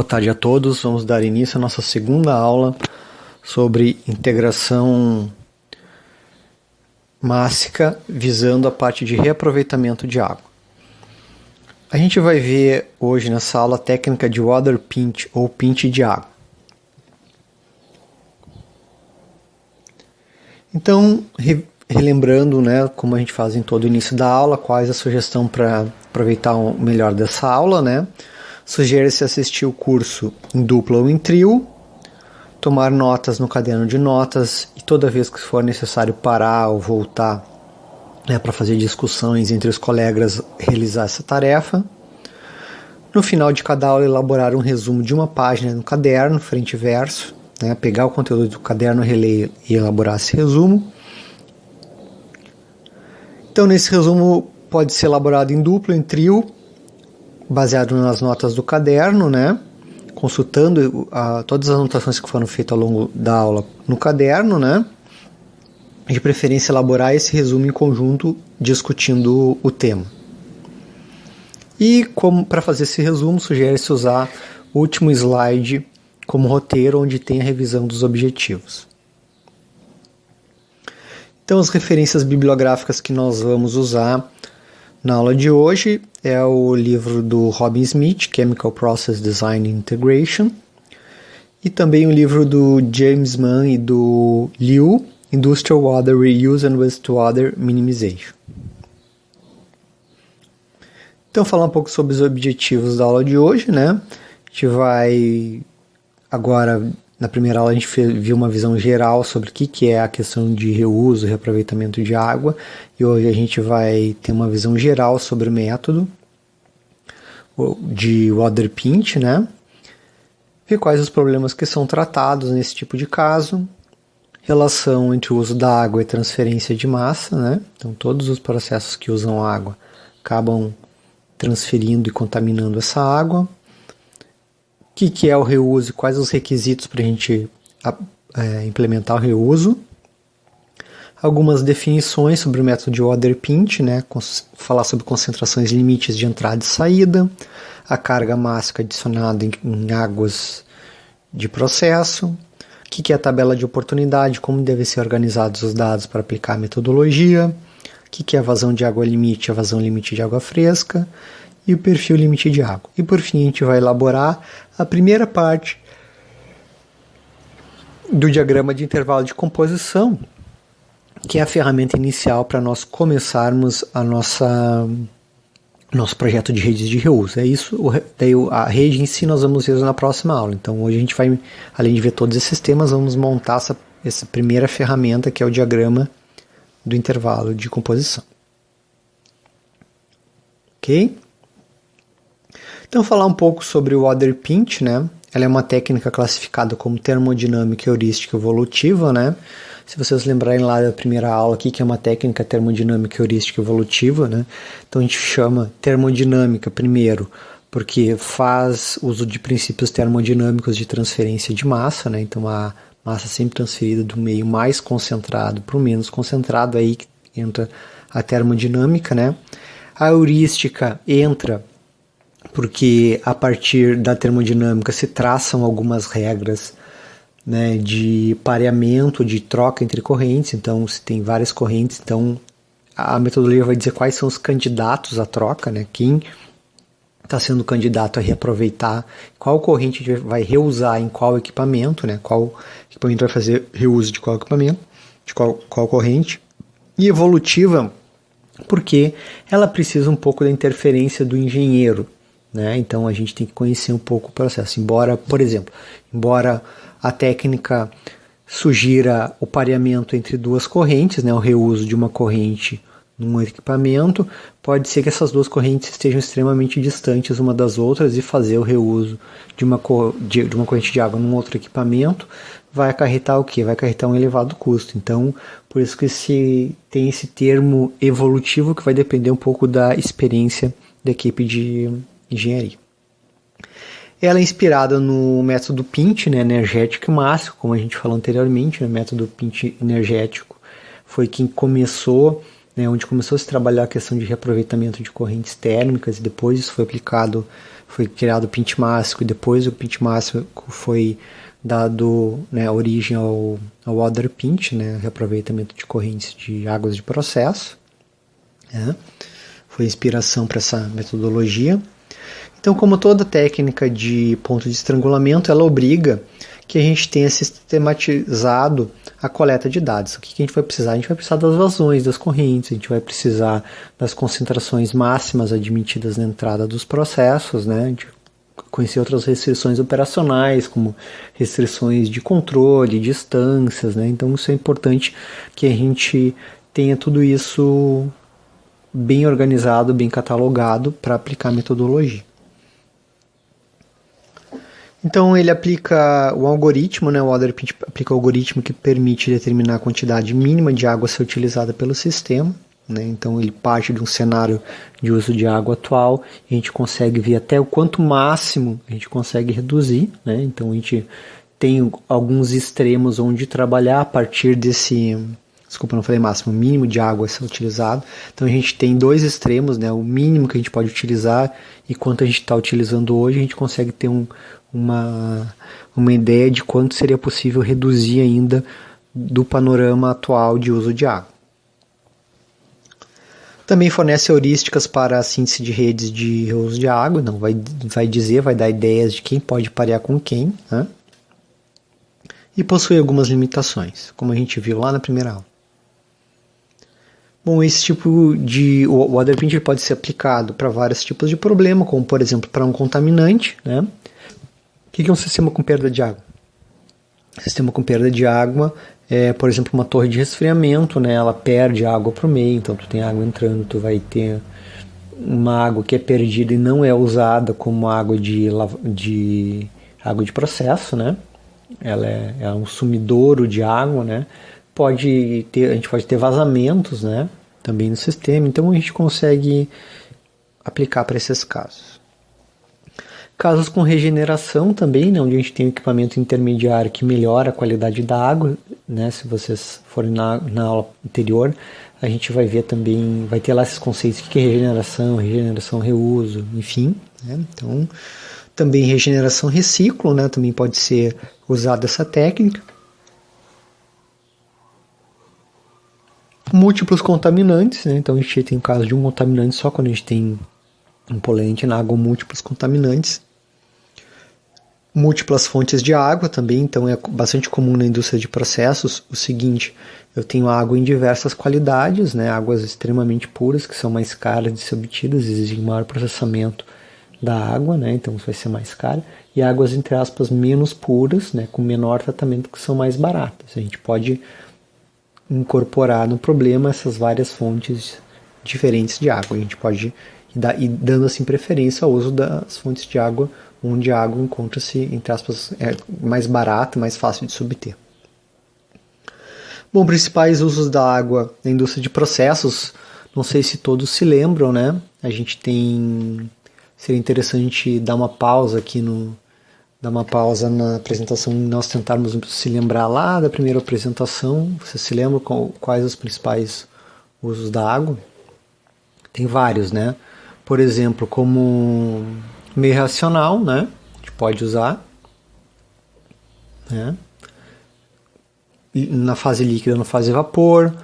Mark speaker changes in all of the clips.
Speaker 1: Boa tarde a todos. Vamos dar início à nossa segunda aula sobre integração mássica visando a parte de reaproveitamento de água. A gente vai ver hoje nessa aula a técnica de water pinch ou pinch de água. Então, relembrando, como a gente faz em todo o início da aula, quais a sugestão para aproveitar o melhor dessa aula, Sugere-se assistir o curso em dupla ou em trio, tomar notas no caderno de notas e toda vez que for necessário parar ou voltar para fazer discussões entre os colegas, realizar essa tarefa. No final de cada aula, elaborar um resumo de uma página no caderno, frente e verso, pegar o conteúdo do caderno, reler e elaborar esse resumo. Então, nesse resumo pode ser elaborado em dupla, em trio, baseado nas notas do caderno, consultando todas as anotações que foram feitas ao longo da aula no caderno, De preferência elaborar esse resumo em conjunto, discutindo o tema. E para fazer esse resumo, sugere-se usar o último slide como roteiro, onde tem a revisão dos objetivos. Então, as referências bibliográficas que nós vamos usar na aula de hoje é o livro do Robin Smith, Chemical Process Design and Integration, e também o livro do James Mann e do Liu, Industrial Water Reuse and Wastewater Minimization. Então, falar um pouco sobre os objetivos da aula de hoje, A gente vai agora, na primeira aula a gente viu uma visão geral sobre o que é a questão de reuso e reaproveitamento de água, e hoje a gente vai ter uma visão geral sobre o método de water pinch, Ver quais os problemas que são tratados nesse tipo de caso, relação entre o uso da água e transferência de massa, Então todos os processos que usam água acabam transferindo e contaminando essa água. O que é o reuso e quais os requisitos para a gente implementar o reuso. Algumas definições sobre o método de water pinch, falar sobre concentrações limites de entrada e saída, a carga mássica adicionada em águas de processo, o que é a tabela de oportunidade, como devem ser organizados os dados para aplicar a metodologia, o que é a vazão de água limite, a vazão limite de água fresca, e o perfil limite de água. E por fim a gente vai elaborar a primeira parte do diagrama de intervalo de composição, que é a ferramenta inicial para nós começarmos nosso projeto de redes de reuso. É isso, daí a rede em si nós vamos ver na próxima aula. Então hoje a gente vai, além de ver todos esses temas, vamos montar essa primeira ferramenta, que é o diagrama do intervalo de composição. Ok? Então, falar um pouco sobre o water pinch, Ela é uma técnica classificada como termodinâmica heurística evolutiva, Se vocês lembrarem lá da primeira aula aqui, que é uma técnica termodinâmica heurística evolutiva, Então a gente chama termodinâmica primeiro, porque faz uso de princípios termodinâmicos de transferência de massa, Então a massa sempre transferida do meio mais concentrado para o menos concentrado, aí que entra a termodinâmica, A heurística entra porque a partir da termodinâmica se traçam algumas regras de pareamento, de troca entre correntes. Então, se tem várias correntes, então a metodologia vai dizer quais são os candidatos à troca, quem está sendo candidato a reaproveitar, qual corrente a gente vai reusar em qual equipamento, qual equipamento vai fazer reuso de qual equipamento, de qual corrente. E evolutiva, porque ela precisa um pouco da interferência do engenheiro, Então a gente tem que conhecer um pouco o processo. Embora a técnica sugira o pareamento entre duas correntes, o reuso de uma corrente num equipamento, pode ser que essas duas correntes estejam extremamente distantes uma das outras, e fazer o reuso de uma corrente de água num outro equipamento vai acarretar o quê? Vai acarretar um elevado custo. Então, por isso que tem esse termo evolutivo, que vai depender um pouco da experiência da equipe de engenharia. Ela é inspirada no método pinch, energético e mássico, como a gente falou anteriormente. O método pinch energético foi quem começou né, onde começou a se trabalhar a questão de reaproveitamento de correntes térmicas, e depois isso foi aplicado, foi criado o pinte mássico, e depois o pinte mássico foi dado, né, origem ao water pinch, né, reaproveitamento de correntes de águas de processo, né, foi inspiração para essa metodologia. Então, como toda técnica de ponto de estrangulamento, ela obriga que a gente tenha sistematizado a coleta de dados. O que a gente vai precisar? A gente vai precisar das vazões das correntes, a gente vai precisar das concentrações máximas admitidas na entrada dos processos, né? A gente conhecer outras restrições operacionais, como restrições de controle, distâncias, né? Então isso é importante que a gente tenha tudo isso bem organizado, bem catalogado para aplicar a metodologia. Então ele aplica o algoritmo, né? O water pinch aplica o algoritmo que permite determinar a quantidade mínima de água a ser utilizada pelo sistema, né? Então ele parte de um cenário de uso de água atual, e a gente consegue ver até o quanto máximo a gente consegue reduzir, né? Então a gente tem alguns extremos onde trabalhar a partir desse, desculpa, não falei máximo, mínimo de água a ser utilizado. Então a gente tem dois extremos, né? O mínimo que a gente pode utilizar e quanto a gente está utilizando hoje, a gente consegue ter uma ideia de quanto seria possível reduzir ainda do panorama atual de uso de água. Também fornece heurísticas para a síntese de redes de reuso de água, não vai dar ideias de quem pode parear com quem, né? E possui algumas limitações, como a gente viu lá na primeira aula. Bom, esse tipo de water pinch pode ser aplicado para vários tipos de problema, como por exemplo para um contaminante, né? O que é um sistema com perda de água? Sistema com perda de água é, por exemplo, uma torre de resfriamento, né? Ela perde água para o meio, então tu tem água entrando, tu vai ter uma água que é perdida e não é usada como água de processo, né? Ela é um sumidouro de água, né? A gente pode ter vazamentos, né? Também no sistema, então a gente consegue aplicar para esses casos. Casos com regeneração também, né, onde a gente tem um equipamento intermediário que melhora a qualidade da água, né, se vocês forem na aula anterior, a gente vai ver também, vai ter lá esses conceitos, o que é regeneração, reuso, enfim, né, então também regeneração reciclo, né, também pode ser usada essa técnica. Múltiplos contaminantes, né, então a gente tem caso de um contaminante só quando a gente tem um poluente na água, múltiplos contaminantes. Múltiplas fontes de água também, então é bastante comum na indústria de processos o seguinte: eu tenho água em diversas qualidades, né, águas extremamente puras, que são mais caras de ser obtidas, exigem maior processamento da água, né, então isso vai ser mais caro, e águas, entre aspas, menos puras, né, com menor tratamento, que são mais baratas. A gente pode incorporar no problema essas várias fontes diferentes de água, a gente pode ir dando assim preferência ao uso das fontes de água onde a água encontra-se, entre aspas, mais barata, mais fácil de se obter. Bom, principais usos da água na indústria de processos, não sei se todos se lembram, né? A gente tem... Seria interessante dar uma pausa aqui na apresentação, nós tentarmos se lembrar lá da primeira apresentação. Vocês se lembram quais os principais usos da água? Tem vários, né? Por exemplo, como meio racional, né? A gente pode usar, né? Na fase líquida, na fase vapor,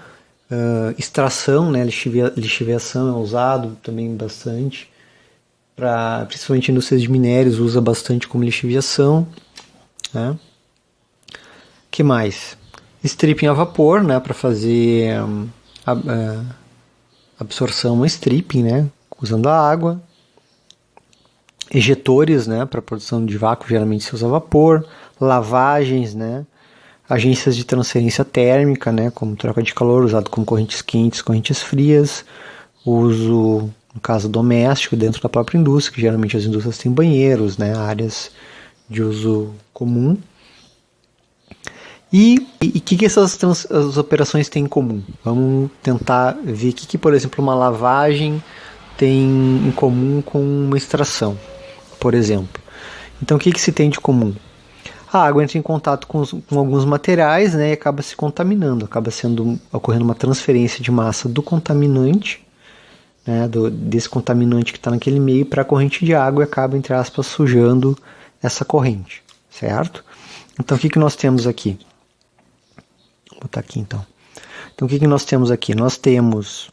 Speaker 1: extração, né? Lixiviação é usado também bastante, principalmente indústrias de minérios usa bastante como lixiviação, né? Que mais? Stripping a vapor, né? Para fazer absorção, stripping, né? Usando a água. Ejetores, né, para produção de vácuo, geralmente se usa vapor. Lavagens, né, agências de transferência térmica, né, como troca de calor, usado como correntes quentes, correntes frias. Uso, no caso doméstico, dentro da própria indústria, que geralmente as indústrias têm banheiros, né, áreas de uso comum. E o que as operações têm em comum? Vamos tentar ver o que, por exemplo, uma lavagem tem em comum com uma extração, por exemplo. Então, o que se tem de comum? a água entra em contato com alguns materiais, né, e acaba se contaminando, acaba ocorrendo uma transferência de massa do contaminante, né, desse contaminante que está naquele meio para a corrente de água e acaba, entre aspas, sujando essa corrente, certo? Então o que nós temos aqui? Vou botar aqui então. Então o que nós temos aqui? Nós temos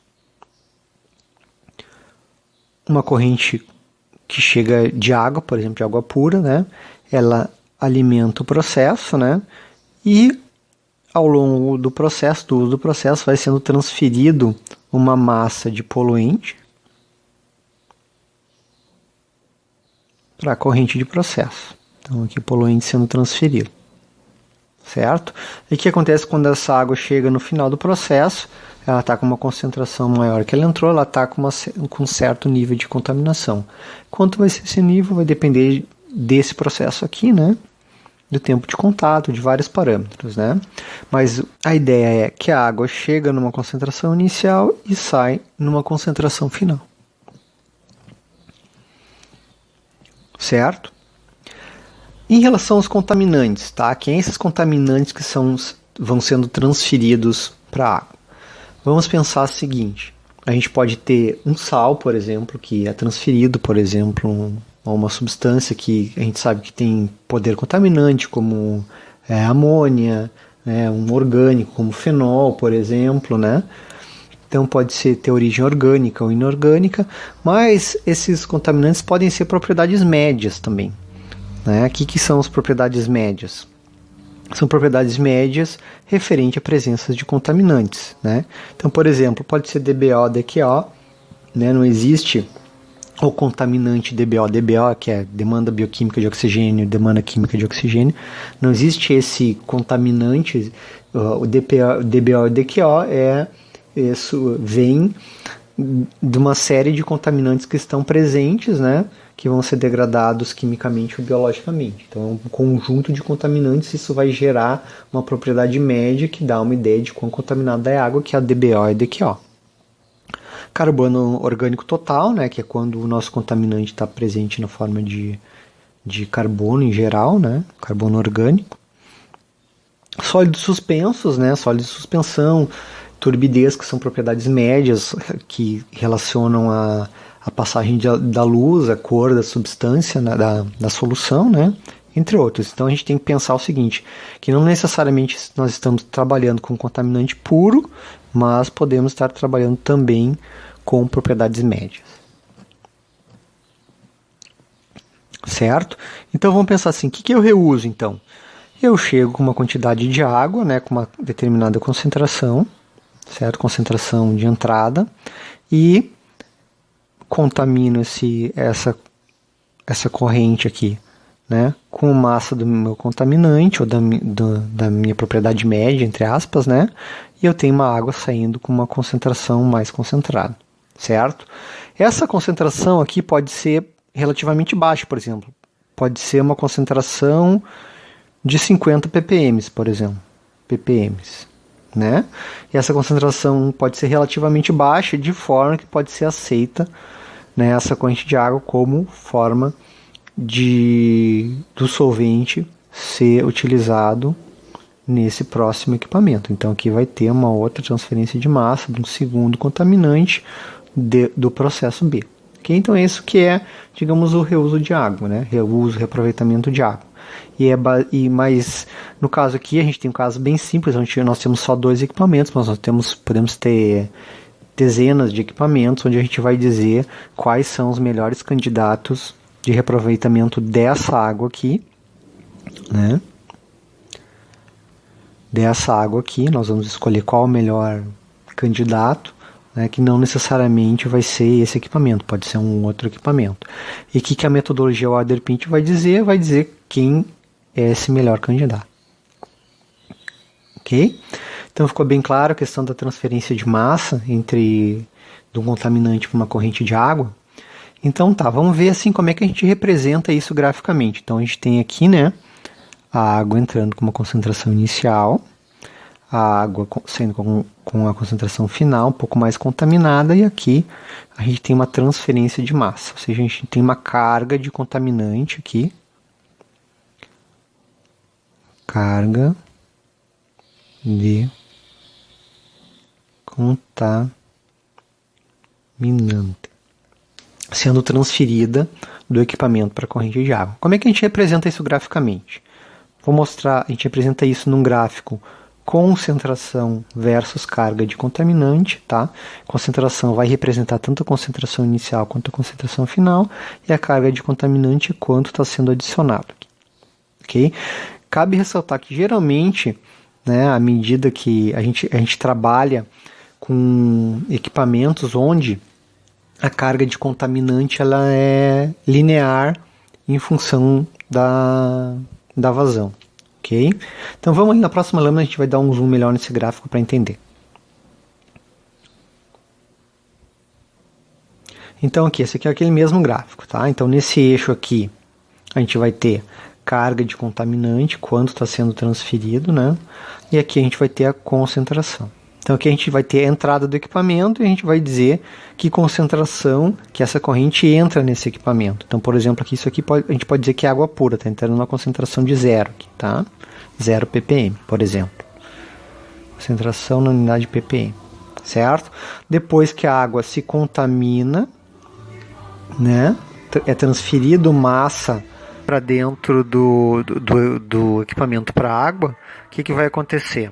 Speaker 1: uma corrente que chega de água, por exemplo, de água pura, né? Ela alimenta o processo, né? E ao longo do processo, do uso do processo, vai sendo transferido uma massa de poluente para a corrente de processo. Então aqui poluente sendo transferido, certo? E o que acontece quando essa água chega no final do processo? Ela está com uma concentração maior que ela entrou, ela está com um certo nível de contaminação. Quanto vai ser esse nível? Vai depender desse processo aqui, né? Do tempo de contato, de vários parâmetros, né? Mas a ideia é que a água chega numa concentração inicial e sai numa concentração final. Certo? Em relação aos contaminantes, tá? Quem são esses contaminantes que vão sendo transferidos para a água? Vamos pensar o seguinte, a gente pode ter um sal, por exemplo, que é transferido, por exemplo, a uma substância que a gente sabe que tem poder contaminante, como amônia, um orgânico, como fenol, por exemplo, né? Então pode ter origem orgânica ou inorgânica, mas esses contaminantes podem ser propriedades médias também. Né? O que são as propriedades médias? São propriedades médias referente à presença de contaminantes, né? Então, por exemplo, pode ser DBO, DQO, né? Não existe o contaminante DBO, que é demanda bioquímica de oxigênio, demanda química de oxigênio. Não existe esse contaminante, o DBO e DQO isso vem de uma série de contaminantes que estão presentes, né? Que vão ser degradados quimicamente ou biologicamente. Então, um conjunto de contaminantes, isso vai gerar uma propriedade média que dá uma ideia de quão contaminada é a água, que é a DBO e DQO. Carbono orgânico total, né, que é quando o nosso contaminante está presente na forma de carbono em geral, né, carbono orgânico. Sólidos suspensos, né, sólidos de suspensão, turbidez, que são propriedades médias que relacionam a passagem da luz, a cor da substância, né, da solução, né, entre outros. Então a gente tem que pensar o seguinte, que não necessariamente nós estamos trabalhando com contaminante puro, mas podemos estar trabalhando também com propriedades médias. Certo? Então vamos pensar assim, o que eu reuso então? Eu chego com uma quantidade de água, né, com uma determinada concentração, certo? Concentração de entrada, e contamino essa corrente aqui, né, com massa do meu contaminante ou da minha propriedade média, entre aspas, né, e eu tenho uma água saindo com uma concentração mais concentrada, certo? Essa concentração aqui pode ser relativamente baixa, por exemplo, pode ser uma concentração de 50 ppm, por exemplo, ppm, né? E essa concentração pode ser relativamente baixa, de forma que pode ser aceita, né, essa corrente de água como forma do solvente ser utilizado nesse próximo equipamento. Então aqui vai ter uma outra transferência de massa de um segundo contaminante do processo B. Okay? Então isso que é, digamos, o reuso de água, né? Reuso, reaproveitamento de água. Mas no caso aqui a gente tem um caso bem simples, onde nós temos só 2 equipamentos, mas nós podemos ter dezenas de equipamentos, onde a gente vai dizer quais são os melhores candidatos de reaproveitamento dessa água aqui, né? Dessa água aqui, nós vamos escolher qual é o melhor candidato, né, que não necessariamente vai ser esse equipamento, pode ser um outro equipamento. E o que a metodologia Water-Pint vai dizer? Vai dizer quem é esse melhor candidato. Ok? Então ficou bem claro a questão da transferência de massa de um contaminante para uma corrente de água. Então tá, vamos ver assim como é que a gente representa isso graficamente. Então a gente tem aqui, né, a água entrando com uma concentração inicial, a água saindo com a concentração final um pouco mais contaminada, e aqui a gente tem uma transferência de massa, ou seja, a gente tem uma carga de contaminante aqui, carga de contaminante sendo transferida do equipamento para a corrente de água. Como é que a gente representa isso graficamente? Vou mostrar, a gente representa isso num gráfico concentração versus carga de contaminante, tá? Concentração vai representar tanto a concentração inicial quanto a concentração final, e a carga de contaminante quanto está sendo adicionado, ok? Cabe ressaltar que geralmente, né, à medida que a gente trabalha com equipamentos onde a carga de contaminante ela é linear em função da vazão, ok? Então vamos aí, na próxima lâmina a gente vai dar um zoom melhor nesse gráfico para entender. Então aqui, esse aqui é aquele mesmo gráfico, tá? Então nesse eixo aqui a gente vai ter carga de contaminante, quanto está sendo transferido, né? E aqui a gente vai ter a concentração. Então aqui a gente vai ter a entrada do equipamento e a gente vai dizer que concentração que essa corrente entra nesse equipamento. Então, por exemplo, aqui isso aqui a gente pode dizer que é água pura, está entrando numa concentração de 0, tá? 0 ppm, por exemplo. Concentração na unidade ppm, certo? Depois que a água se contamina, né? É transferido massa para dentro do equipamento para a água, o que vai acontecer?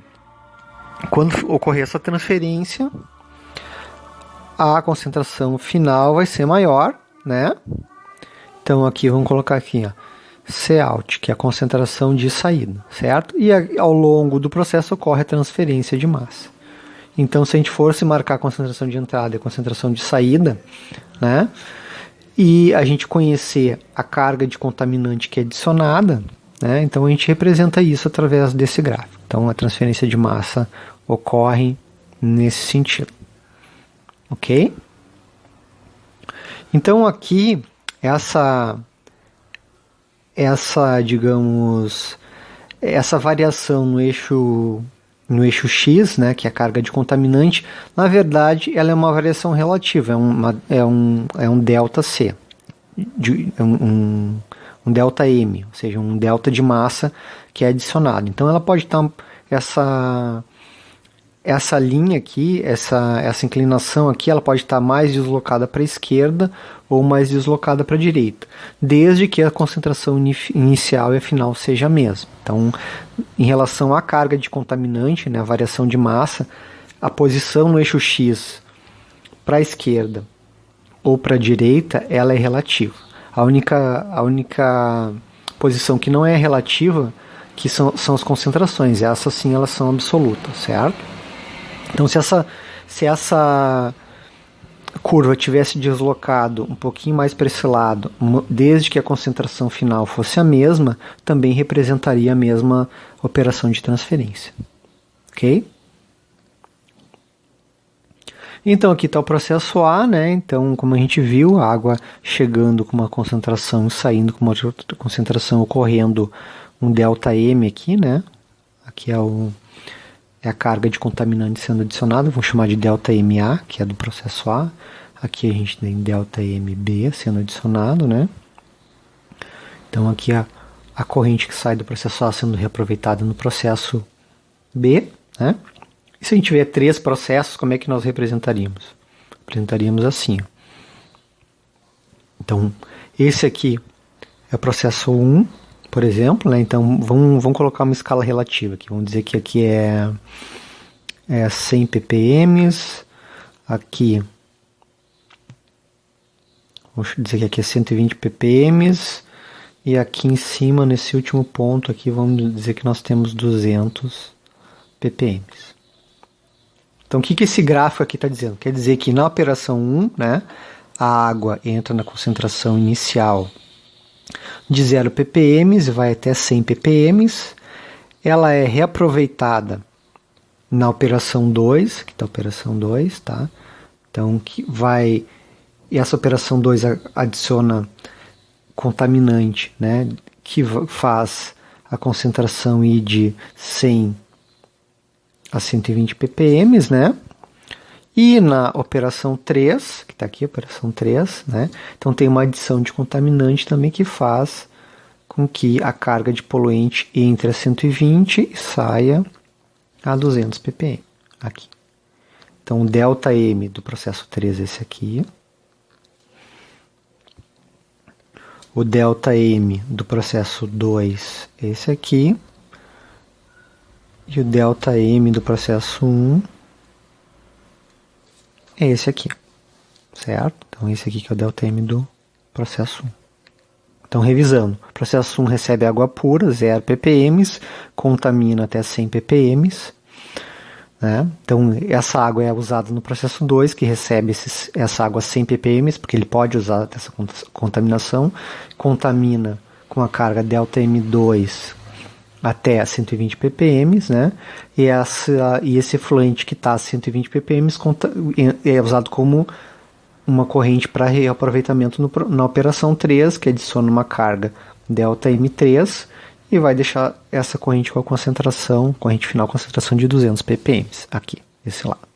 Speaker 1: Quando ocorrer essa transferência, a concentração final vai ser maior, né? Então aqui vamos colocar aqui, ó, Cout, que é a concentração de saída, certo? E ao longo do processo ocorre a transferência de massa. Então, se a gente fosse marcar a concentração de entrada e a concentração de saída, né? E a gente conhecer a carga de contaminante que é adicionada, né? Então a gente representa isso através desse gráfico. Então a transferência de massa ocorre nesse sentido, ok? Então aqui digamos, essa variação no eixo X, né, que é a carga de contaminante, na verdade ela é uma variação relativa, é um delta C, um delta M, ou seja, um delta de massa que é adicionado. Então ela pode estar, essa linha aqui, essa inclinação aqui, ela pode estar mais deslocada para a esquerda ou mais deslocada para a direita, desde que a concentração inicial e a final seja a mesma. Então, em relação à carga de contaminante, né, a variação de massa, a posição no eixo X para a esquerda ou para a direita, ela é relativa. A única posição que não é relativa que são as concentrações. Essas sim, elas são absolutas, certo? Então, se essa curva tivesse deslocado um pouquinho mais para esse lado, desde que a concentração final fosse a mesma, também representaria a mesma operação de transferência. Ok? Então aqui está o processo A, né? Então, como a gente viu, a água chegando com uma concentração e saindo com uma outra concentração, ocorrendo um ΔM aqui, né? Aqui é a carga de contaminante sendo adicionada, vamos chamar de ΔMA, que é do processo A. Aqui a gente tem ΔMB sendo adicionado, né? Então aqui a corrente que sai do processo A sendo reaproveitada no processo B, né? E se a gente tiver 3 processos, como é que nós representaríamos? Representaríamos assim, ó. Então, esse aqui é o processo 1, por exemplo, né? Então, vamos colocar uma escala relativa aqui. Vamos dizer que aqui é 100 ppm, aqui, vamos dizer que aqui é 120 ppm, e aqui em cima, nesse último ponto aqui, vamos dizer que nós temos 200 ppm. Então, o que esse gráfico aqui está dizendo? Quer dizer que na operação 1, né, a água entra na concentração inicial de 0 ppm e vai até 100 ppm. Ela é reaproveitada na operação 2, que está a operação 2, tá? Então, e essa operação 2 adiciona contaminante, né, que faz a concentração ir de 100 a 120 ppm, né? E na operação 3, que está aqui, operação 3, né? Então tem uma adição de contaminante também que faz com que a carga de poluente entre a 120 e saia a 200 ppm, aqui. Então, o ΔM do processo 3 é esse aqui. O ΔM do processo 2 é esse aqui. E o ΔM do processo 1 é esse aqui, certo? Então, esse aqui que é o ΔM do processo 1. Então, revisando, o processo 1 recebe água pura, 0 ppm, contamina até 100 ppm. Né? Então, essa água é usada no processo 2, que recebe essa água 100 ppm, porque ele pode usar essa contaminação, contamina com a carga ΔM2 até 120 ppm, né? E esse efluente que está a 120 ppm é usado como uma corrente para reaproveitamento na operação 3, que adiciona uma carga ΔM3, e vai deixar essa corrente com a corrente final concentração de 200 ppm, aqui, desse lado.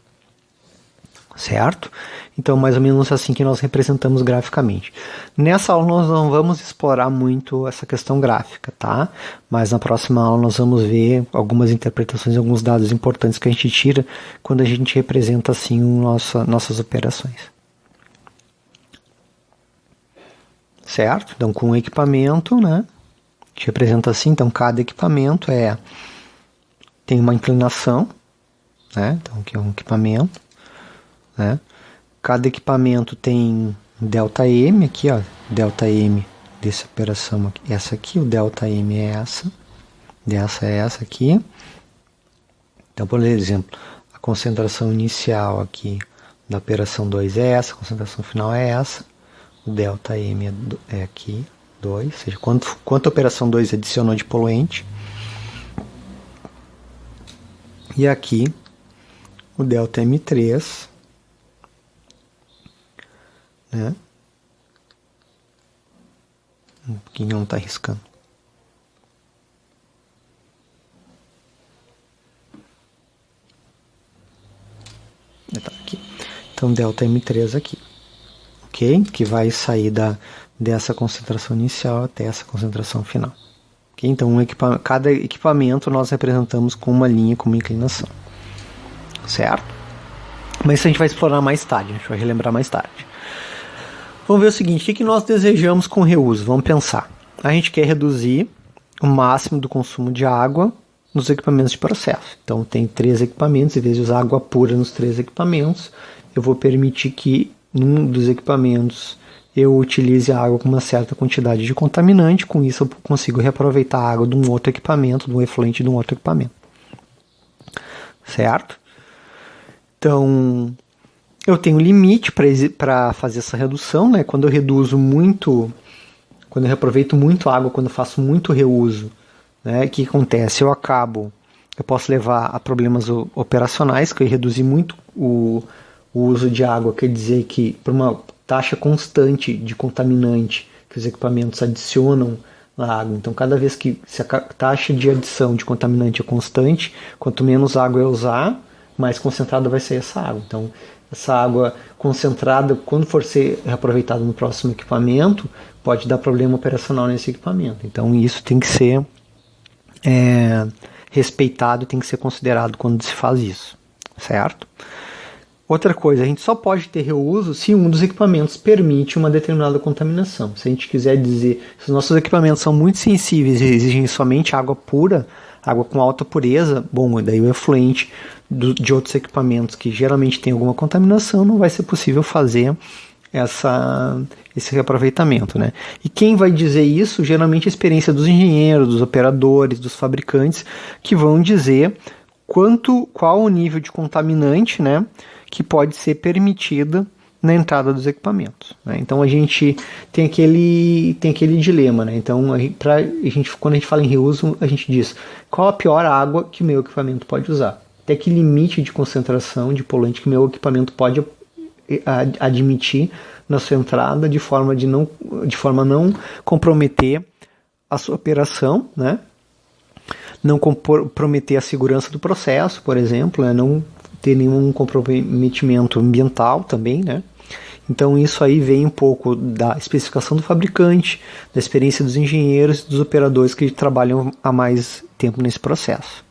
Speaker 1: Certo? Então, mais ou menos assim que nós representamos graficamente. Nessa aula nós não vamos explorar muito essa questão gráfica, tá? Mas na próxima aula nós vamos ver algumas interpretações, alguns dados importantes que a gente tira quando a gente representa assim nossas operações. Certo? Então, com o equipamento, né? A gente representa assim, então cada equipamento tem uma inclinação, né? Então aqui é um equipamento, né? Cada equipamento tem ΔM aqui, ó, ΔM dessa operação aqui, essa aqui, o ΔM é essa é essa aqui. Então, por exemplo, a concentração inicial aqui da operação 2 é essa, a concentração final é essa, o ΔM é aqui. 2, ou seja, quanto a operação 2 adicionou de poluente. E aqui o ΔM3, né? Um pouquinho não está riscando. Tá aqui. Então, ΔM3 aqui, ok? Que vai sair dessa concentração inicial até essa concentração final. Okay? Então, cada equipamento nós representamos com uma linha, com uma inclinação. Certo? Mas isso a gente vai explorar mais tarde, a gente vai relembrar mais tarde. Vamos ver o seguinte, o que nós desejamos com o reuso? Vamos pensar. A gente quer reduzir o máximo do consumo de água nos equipamentos de processo. Então, tem 3 equipamentos, em vez de usar água pura nos 3 equipamentos, eu vou permitir que num dos equipamentos eu utilize a água com uma certa quantidade de contaminante, com isso eu consigo reaproveitar a água de um outro equipamento, de um efluente de um outro equipamento. Certo? Então, eu tenho limite para fazer essa redução, né? Quando eu reaproveito muito água, quando eu faço muito reuso, né? O que acontece? Eu posso levar a problemas operacionais, que eu reduzi muito o uso de água, quer dizer que por uma taxa constante de contaminante que os equipamentos adicionam na água. Então, cada vez se a taxa de adição de contaminante é constante, quanto menos água eu usar, mais concentrada vai ser essa água. Então, essa água concentrada, quando for ser reaproveitada no próximo equipamento, pode dar problema operacional nesse equipamento. Então, isso tem que ser respeitado, tem que ser considerado quando se faz isso, certo? Outra coisa, a gente só pode ter reuso se um dos equipamentos permite uma determinada contaminação. Se a gente quiser dizer, se os nossos equipamentos são muito sensíveis e exigem somente água pura, água com alta pureza, bom, daí o efluente de outros equipamentos que geralmente tem alguma contaminação, não vai ser possível fazer esse reaproveitamento, né? E quem vai dizer isso? Geralmente a experiência dos engenheiros, dos operadores, dos fabricantes, que vão dizer qual o nível de contaminante, né, que pode ser permitida na entrada dos equipamentos, né? Então a gente tem aquele dilema, né? Então quando a gente fala em reuso, a gente diz qual a pior água que o meu equipamento pode usar, até que limite de concentração de poluente que meu equipamento pode admitir na sua entrada, de forma a não comprometer a sua operação, né? Não comprometer a segurança do processo, por exemplo, né? Não ter nenhum comprometimento ambiental também, né? Então isso aí vem um pouco da especificação do fabricante, da experiência dos engenheiros e dos operadores que trabalham há mais tempo nesse processo.